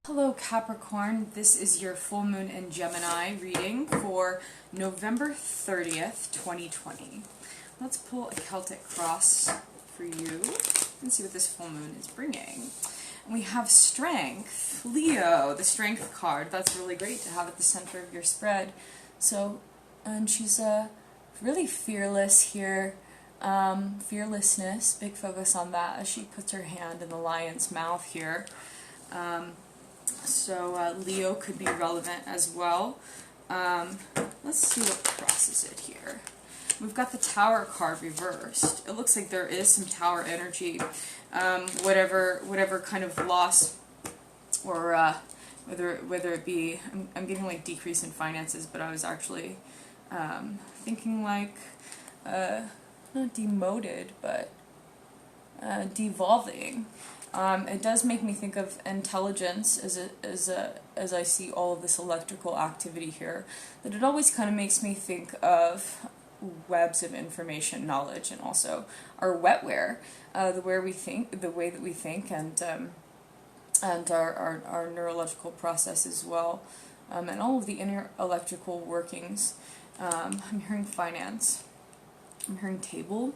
Hello Capricorn, this is your full moon in Gemini reading for November 30th, 2020. Let's pull a Celtic cross for you and see what this full moon is bringing. And we have Strength, Leo, the Strength card. That's really great to have at the center of your spread. So, and she's really fearless here. Fearlessness, big focus on that as she puts her hand in the lion's mouth here. So Leo could be relevant as well. Let's see what crosses it here. We've got the Tower card reversed. It looks like there is some Tower energy. Whatever kind of loss, or whether it be, I'm getting like decrease in finances, but I was actually thinking like not demoted, but devolving. It does make me think of intelligence as I see all of this electrical activity here. That it always kind of makes me think of webs of information, knowledge, and also our wetware, the way that we think, and our neurological process as well, and all of the inner electrical workings. I'm hearing finance. I'm hearing table.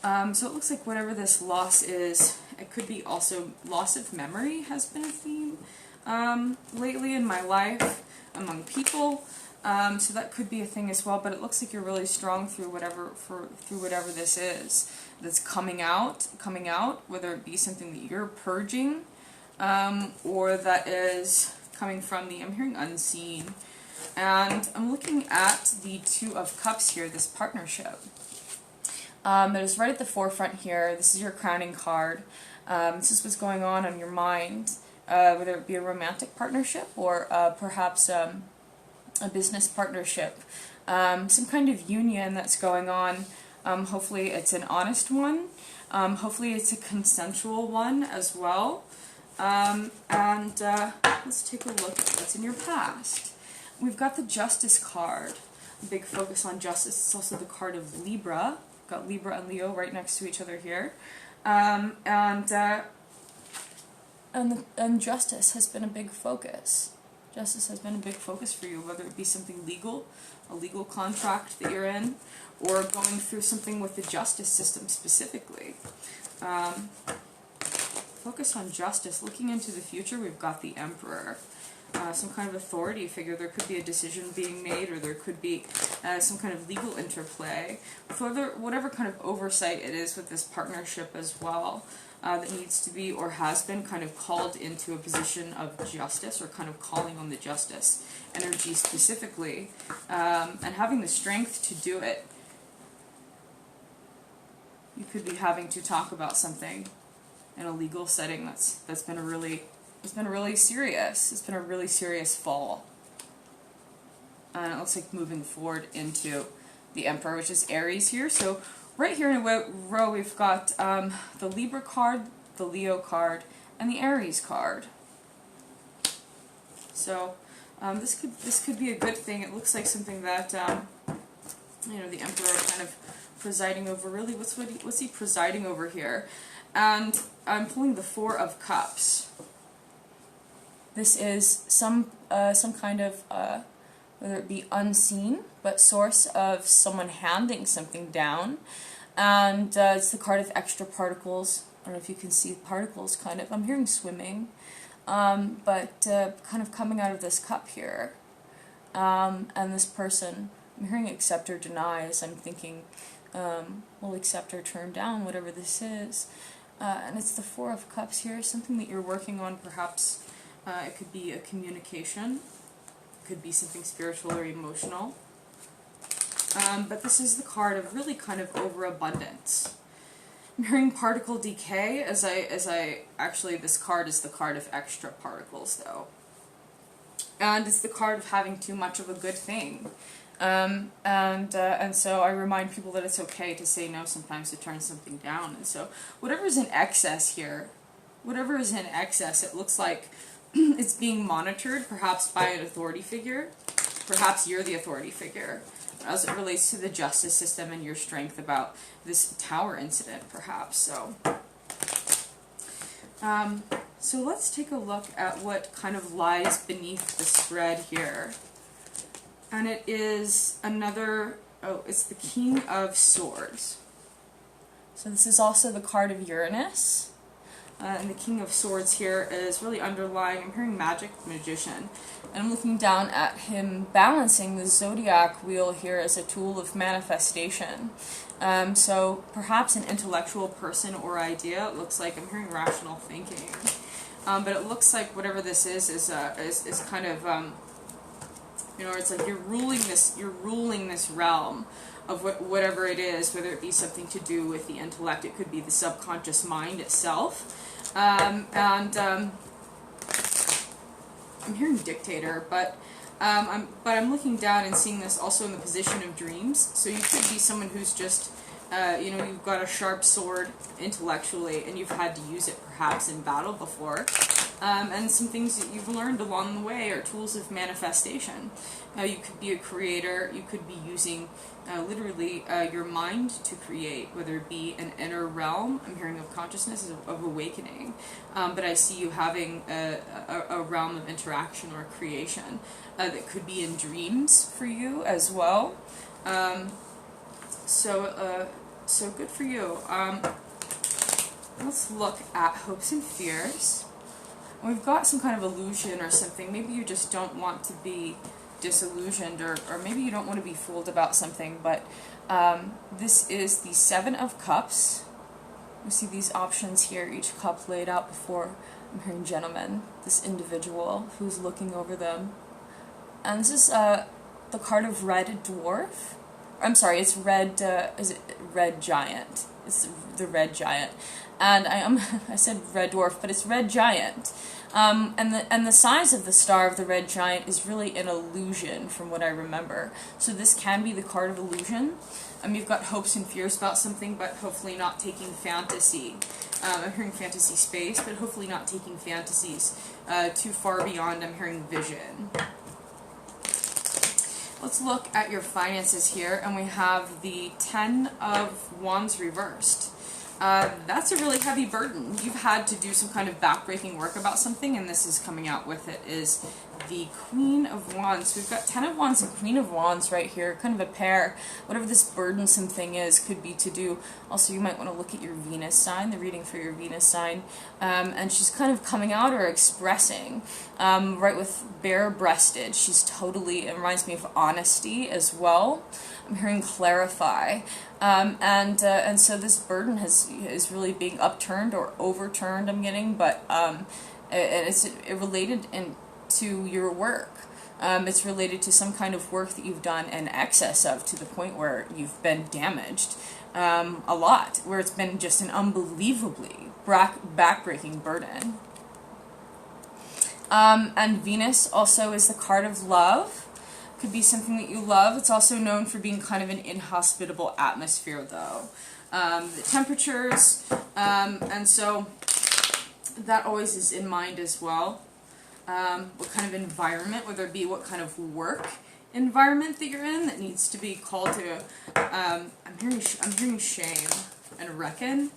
So it looks like whatever this loss is, it could be also loss of memory has been a theme lately in my life among people. So that could be a thing as well. But it looks like you're really strong through whatever this is that's coming out. Whether it be something that you're purging, or that is coming from the, I'm hearing unseen, and I'm looking at the Two of Cups here. This partnership. That is right at the forefront here. This is your crowning card. This is what's going on in your mind, whether it be a romantic partnership or perhaps a business partnership. Some kind of union that's going on. Hopefully it's an honest one. Hopefully it's a consensual one as well. Let's take a look at what's in your past. We've got the Justice card. Big focus on justice. It's also the card of Libra. Got Libra and Leo right next to each other here, and justice has been a big focus. Justice has been a big focus for you, whether it be something legal, a legal contract that you're in, or going through something with the justice system specifically. Focus on justice. Looking into the future, we've got the Emperor. Some kind of authority figure. There could be a decision being made, or there could be some kind of legal interplay. Whatever kind of oversight it is with this partnership as well, that needs to be or has been kind of called into a position of justice, or kind of calling on the justice energy specifically, and having the strength to do it. You could be having to talk about something in a legal setting that's been a really serious. It's been a really serious fall. And it looks like moving forward into the Emperor, which is Aries here. So right here in a row, we've got the Libra card, the Leo card, and the Aries card. So this could be a good thing. It looks like something that the Emperor kind of presiding over. Really, what's he presiding over here? And I'm pulling the Four of Cups. This is some kind of, whether it be unseen, but source of someone handing something down. And it's the card of extra particles. I don't know if you can see particles, kind of. I'm hearing swimming, but kind of coming out of this cup here. And this person, I'm hearing accept or deny, as I'm thinking, will accept or turn down whatever this is. And it's the Four of Cups here, something that you're working on, perhaps. It could be a communication, it could be something spiritual or emotional, but this is the card of really kind of overabundance. I'm hearing particle decay, as I actually, this card is the card of extra particles though, and it's the card of having too much of a good thing, and so I remind people that it's okay to say no sometimes, to turn something down. And so whatever's in excess here, it looks like it's being monitored, perhaps by an authority figure. Perhaps you're the authority figure, as it relates to the justice system and your strength about this Tower incident, perhaps. So So let's take a look at what kind of lies beneath the spread here. And it is another, oh, it's the King of Swords. So this is also the card of Uranus. And the King of Swords here is really underlying, I'm hearing magic, magician. And I'm looking down at him balancing the zodiac wheel here as a tool of manifestation. So perhaps an intellectual person or idea. It looks like I'm hearing rational thinking. But it looks like whatever this is kind of, you know, it's like you're ruling this realm of whatever it is, whether it be something to do with the intellect, it could be the subconscious mind itself. I'm hearing dictator, but I'm looking down and seeing this also in the position of dreams. So you could be someone who's just, you know, you've got a sharp sword intellectually, and you've had to use it perhaps in battle before. And some things that you've learned along the way are tools of manifestation. You could be a creator, you could be using literally your mind to create, whether it be an inner realm, I'm hearing of consciousness, of awakening, but I see you having a realm of interaction or creation that could be in dreams for you as well. So good for you. Let's look at hopes and fears. We've got some kind of illusion or something. Maybe you just don't want to be disillusioned, or maybe you don't want to be fooled about something, but this is the Seven of Cups. You see these options here, each cup laid out before, I'm hearing gentleman, this individual who's looking over them. And this is the card of Red Dwarf. I'm sorry, it's Red, is it Red Giant? It's the Red Giant. And I said Red Dwarf, but it's Red Giant. And the size of the star of the Red Giant is really an illusion from what I remember. So this can be the card of illusion. You've got hopes and fears about something, but hopefully not taking fantasy. I'm hearing fantasy space, but hopefully not taking fantasies too far beyond, I'm hearing vision. Let's look at your finances here, and we have the Ten of Wands reversed. That's a really heavy burden. You've had to do some kind of backbreaking work about something, and this is coming out with it, is the Queen of Wands. We've got Ten of Wands and Queen of Wands right here, kind of a pair. Whatever this burdensome thing is, could be to do. Also, you might want to look at your Venus sign, the reading for your Venus sign, and she's kind of coming out or expressing, right with bare-breasted. She's totally, it reminds me of honesty as well. I'm hearing clarify, and so this burden is really being upturned or overturned, I'm getting, but it's related to your work. It's related to some kind of work that you've done in excess of, to the point where you've been damaged a lot, where it's been just an unbelievably backbreaking burden. And Venus also is the card of love. Could be something that you love. It's also known for being kind of an inhospitable atmosphere, though. The temperatures, and so that always is in mind as well. What kind of environment, whether it be what kind of work environment that you're in that needs to be called to. I'm hearing shame and reckon.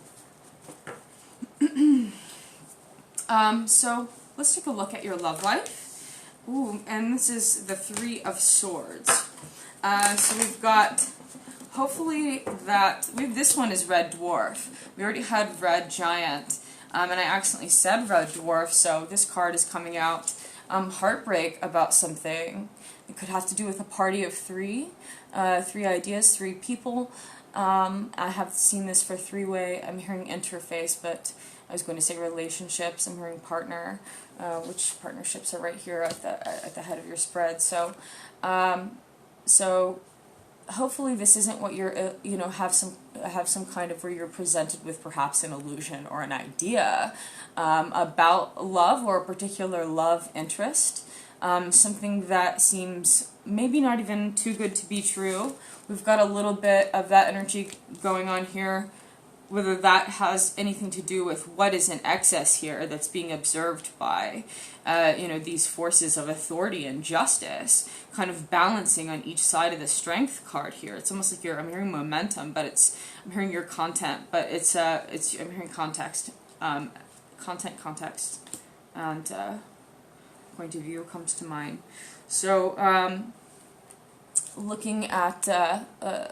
So let's take a look at your love life. Ooh, and this is the Three of Swords. So we've got, hopefully this one is Red Dwarf. We already had Red Giant, and I accidentally said Red Dwarf, so this card is coming out. Heartbreak about something. It could have to do with a party of three ideas, three people. I have seen this for three-way. I'm hearing interface, but I was going to say relationships. I'm hearing partner, which partnerships are right here at the head of your spread. So, so hopefully this isn't what you're, have some kind of where you're presented with perhaps an illusion or an idea about love or a particular love interest. Something that seems maybe not even too good to be true. We've got a little bit of that energy going on here, whether that has anything to do with what is in excess here that's being observed by, these forces of authority and justice, kind of balancing on each side of the strength card here. It's almost like I'm hearing momentum, but I'm hearing your content, but I'm hearing context, context. and point of view comes to mind. So looking at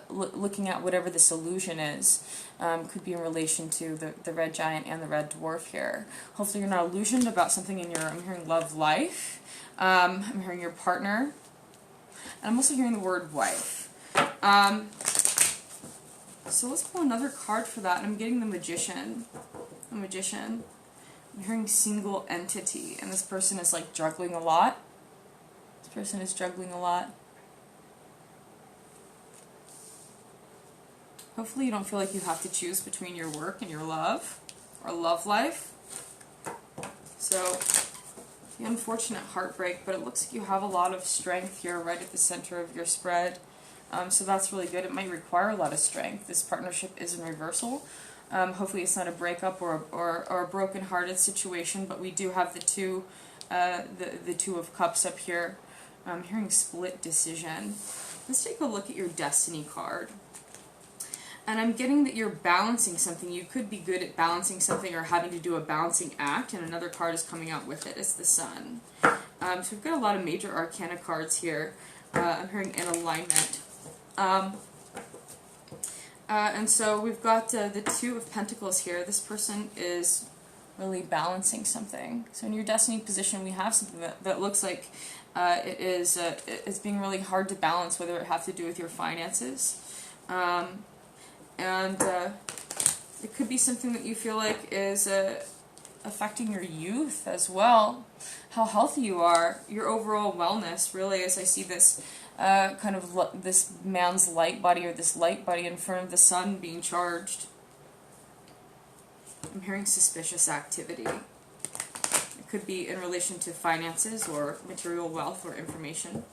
whatever this illusion is, could be in relation to the red giant and the red dwarf here. Hopefully you're not illusioned about something in your, I'm hearing love life, I'm hearing your partner, and I'm also hearing the word wife. So let's pull another card for that, and I'm getting the Magician. The Magician. I'm hearing single entity, and this person is like juggling a lot. This person is juggling a lot. Hopefully you don't feel like you have to choose between your work and your love, or love life. So, the unfortunate heartbreak, but it looks like you have a lot of strength here right at the center of your spread. So that's really good. It might require a lot of strength. This partnership is in reversal. Hopefully it's not a breakup or a broken-hearted situation, but we do have the Two of Cups up here. I'm hearing split decision. Let's take a look at your Destiny card. And I'm getting that you're balancing something. You could be good at balancing something or having to do a balancing act, and another card is coming out with it. It's the Sun. So we've got a lot of major arcana cards here. I'm hearing in alignment. And so we've got the Two of Pentacles here. This person is really balancing something. So in your Destiny position, we have something that looks like it's being really hard to balance, whether it has to do with your finances. And it could be something that you feel like is affecting your youth as well, how healthy you are, your overall wellness, really, as I see this kind of this man's light body, or this light body in front of the Sun being charged. I'm hearing suspicious activity. It could be in relation to finances or material wealth or information.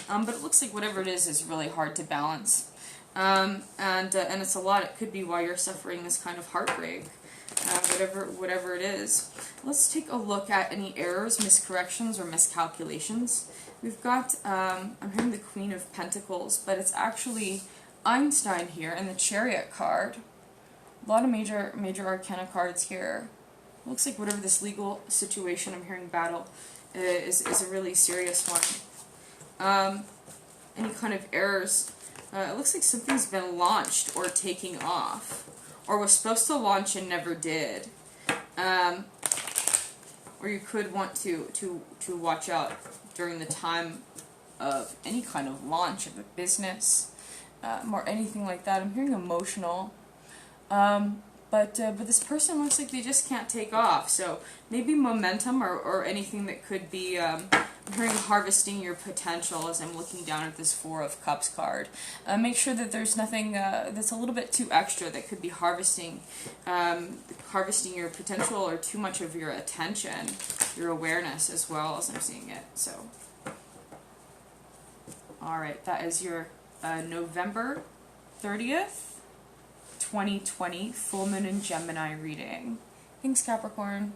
But it looks like whatever it is really hard to balance. And it's a lot. It could be why you're suffering this kind of heartbreak, whatever it is. Let's take a look at any errors, miscorrections, or miscalculations. We've got, I'm hearing the Queen of Pentacles, but it's actually Einstein here and the Chariot card. A lot of major arcana cards here. Looks like whatever this legal situation, I'm hearing battle, is a really serious one. Any kind of errors. It looks like something's been launched or taking off, or was supposed to launch and never did. Or you could want to watch out during the time of any kind of launch of a business, or anything like that. I'm hearing emotional. But this person looks like they just can't take off. So maybe momentum or anything that could be, I'm hearing harvesting your potential as I'm looking down at this Four of Cups card. Make sure that there's nothing that's a little bit too extra that could be harvesting your potential, or too much of your attention, your awareness as well, as I'm seeing it. So, alright, that is your November 30th. 2020 full moon in Gemini reading. Thanks, Capricorn.